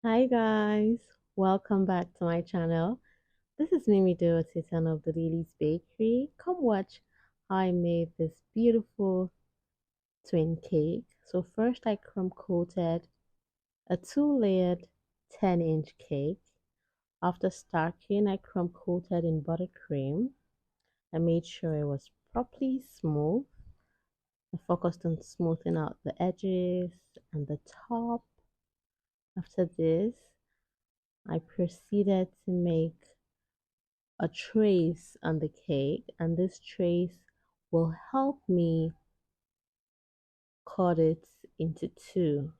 Hi guys, welcome back to my channel. This is Mimi Do, Titan of the Lily's Bakery. Come watch how I made this beautiful twin cake. So first I crumb coated a two-layered 10-inch cake. After stacking, I crumb coated in buttercream. I made sure it was properly smooth. I focused on smoothing out the edges and the top. After this, I proceeded to make a trace on the cake, and this trace will help me cut it into two.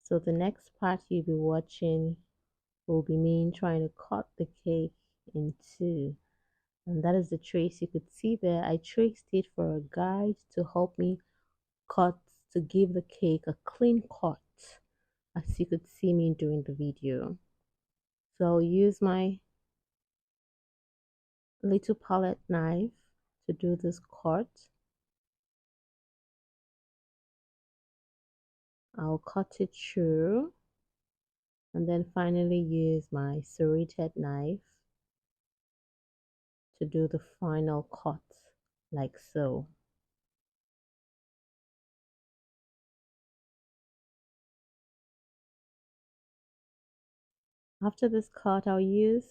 So the next part you'll be watching will be me trying to cut the cake in two, and that is the trace you could see there. I traced it for a guide to help me cut, to give the cake a clean cut, as you could see me doing the video. So I'll use my little palette knife to do this cut. I'll cut it through and then finally use my serrated knife to do the final cut like so. After this cut, I'll use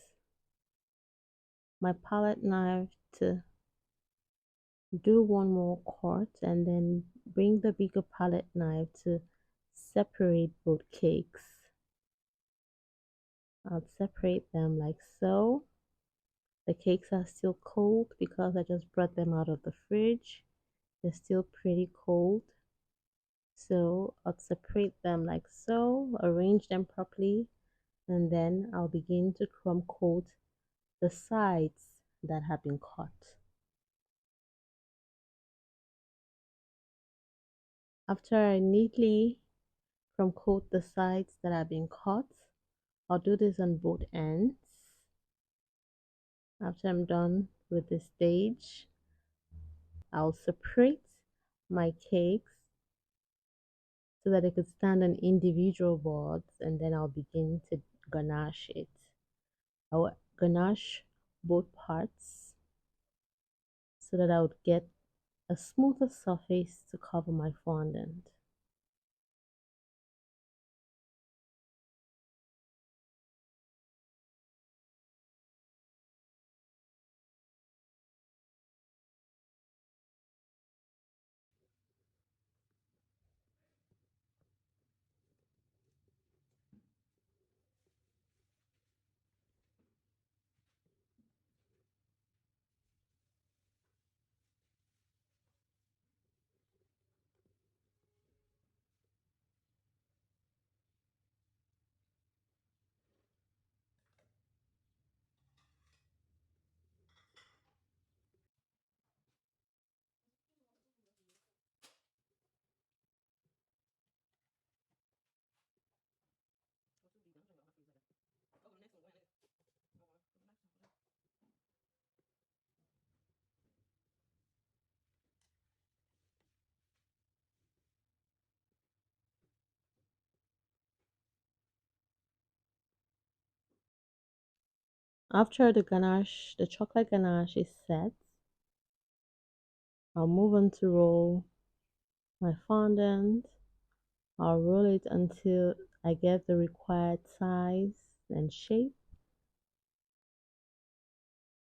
my palette knife to do one more cut and then bring the bigger palette knife to separate both cakes. I'll separate them like so. The cakes are still cold because I just brought them out of the fridge. They're still pretty cold. So I'll separate them like so, arrange them properly, and then I'll begin to crumb coat the sides that have been cut. After I neatly crumb coat the sides that have been cut, I'll do this on both ends. After I'm done with this stage, I'll separate my cakes so that it could stand on individual boards, and then I'll begin to ganache it. I'll ganache both parts so that I would get a smoother surface to cover my fondant. After the chocolate ganache is set, I'll move on to roll my fondant. I'll roll it until I get the required size and shape.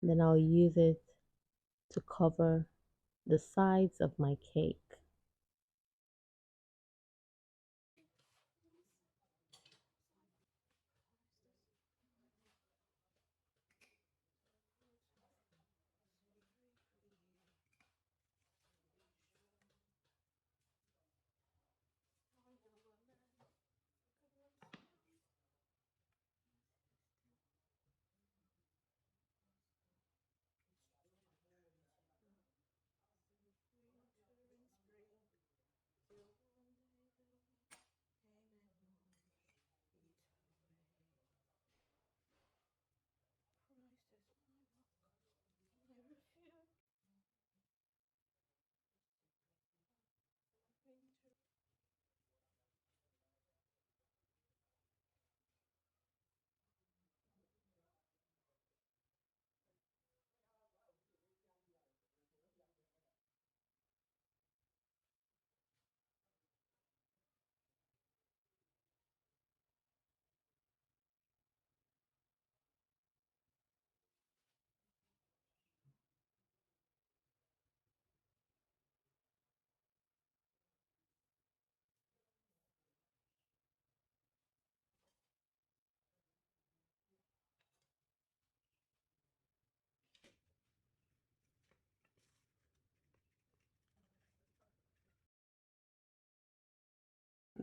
Then I'll use it to cover the sides of my cake.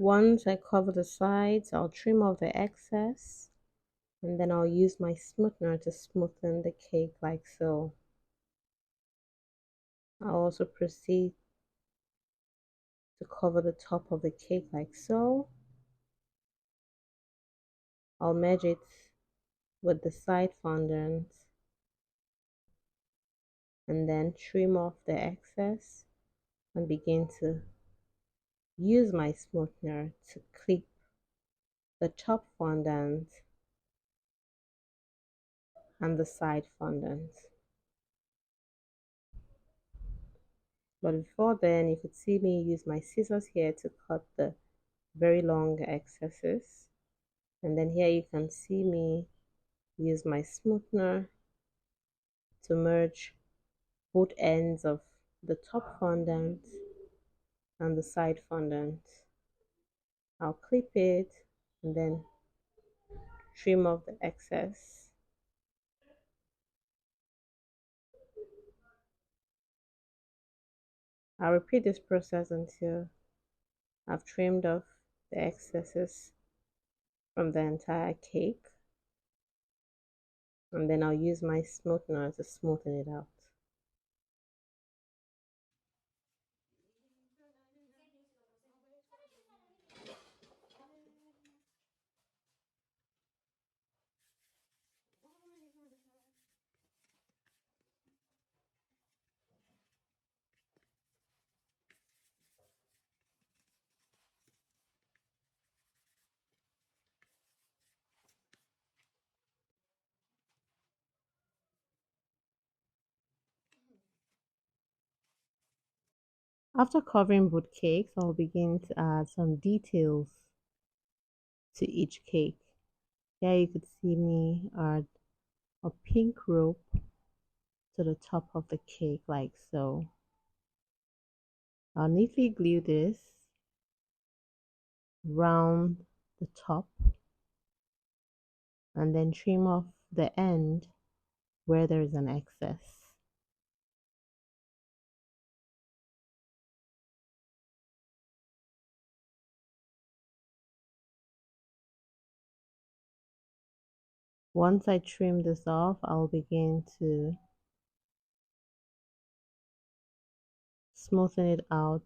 Once I cover the sides, I'll trim off the excess and then I'll use my smoother to smoothen the cake like so. I'll also proceed to cover the top of the cake like so. I'll merge it with the side fondant and then trim off the excess and begin to use my smoother to clip the top fondant and the side fondant. But before then, you could see me use my scissors here to cut the very long excesses. And then here you can see me use my smoother to merge both ends of the top fondant and the side fondant. I'll clip it and then trim off the excess. I'll repeat this process until I've trimmed off the excesses from the entire cake, and then I'll use my smoother to smoothen it out. After covering both cakes, I'll begin to add some details to each cake. Here you could see me add a pink rope to the top of the cake like so. I'll neatly glue this round the top and then trim off the end where there is an excess. Once I trim this off, I'll begin to smoothen it out.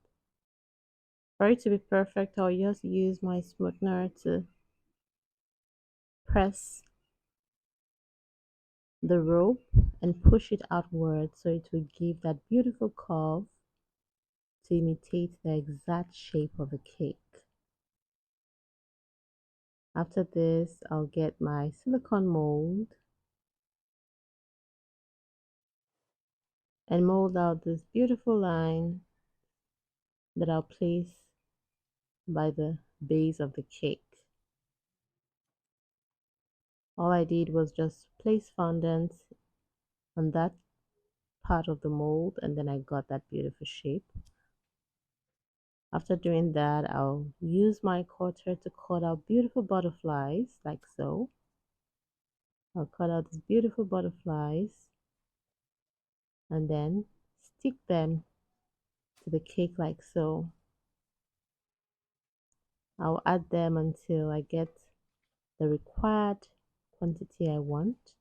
For it to be perfect, I'll just use my smoother to press the rope and push it outward so it will give that beautiful curve to imitate the exact shape of a cake. After this, I'll get my silicone mold and mold out this beautiful line that I'll place by the base of the cake. All I did was just place fondant on that part of the mold and then I got that beautiful shape. After doing that, I'll use my cutter to cut out beautiful butterflies like so. I'll cut out these beautiful butterflies and then stick them to the cake like so. I'll add them until I get the required quantity I want,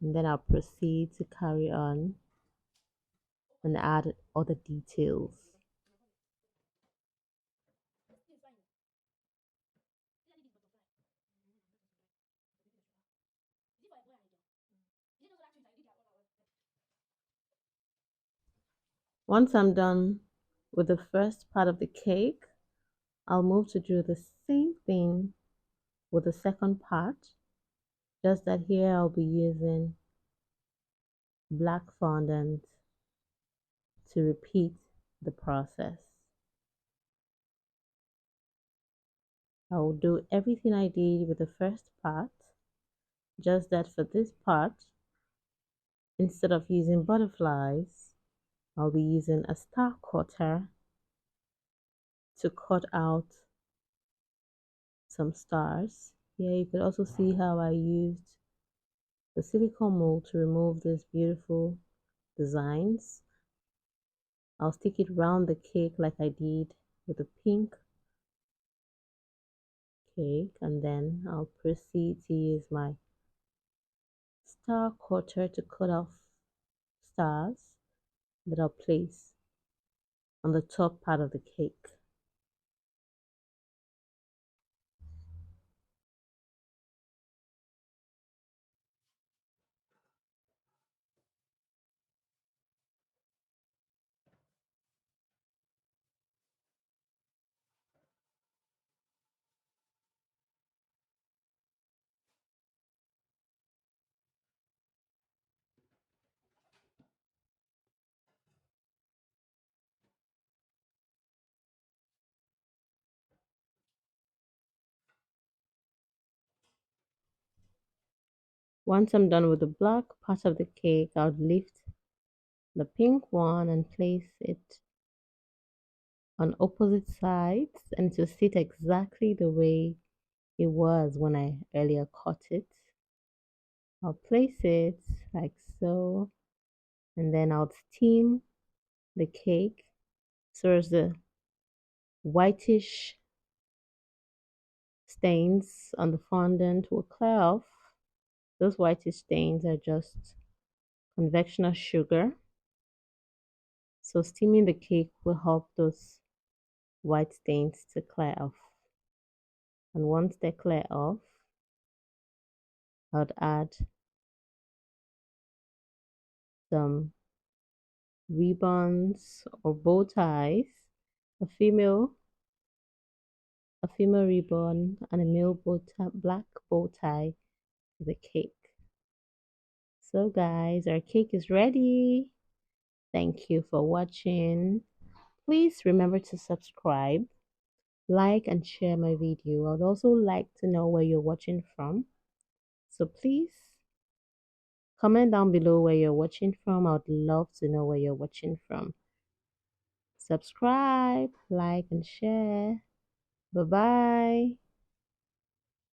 and then I'll proceed to carry on and add other details. Once I'm done with the first part of the cake, I'll move to do the same thing with the second part, just that here I'll be using black fondant to repeat the process. I will do everything I did with the first part, just that for this part, instead of using butterflies, I'll be using a star cutter to cut out some stars. Here you could also see how I used the silicone mold to remove these beautiful designs. I'll stick it round the cake like I did with the pink cake, and then I'll proceed to use my star cutter to cut off stars that I'll place on the top part of the cake. Once I'm done with the black part of the cake, I'll lift the pink one and place it on opposite sides, and it will sit exactly the way it was when I earlier cut it. I'll place it like so, and then I'll steam the cake so as the whitish stains on the fondant will clear off. Those whitish stains are just conventional sugar. So steaming the cake will help those white stains to clear off. And once they clear off, I'd add some ribbons or bow ties, a female a female ribbon and a male bow tie, black bow tie to the cake. So guys, our cake is ready. Thank you for watching. Please remember to subscribe, like and share my video. I'd also like to know where you're watching from. So please comment down below where you're watching from. I would love to know where you're watching from. Subscribe, like and share. Bye bye.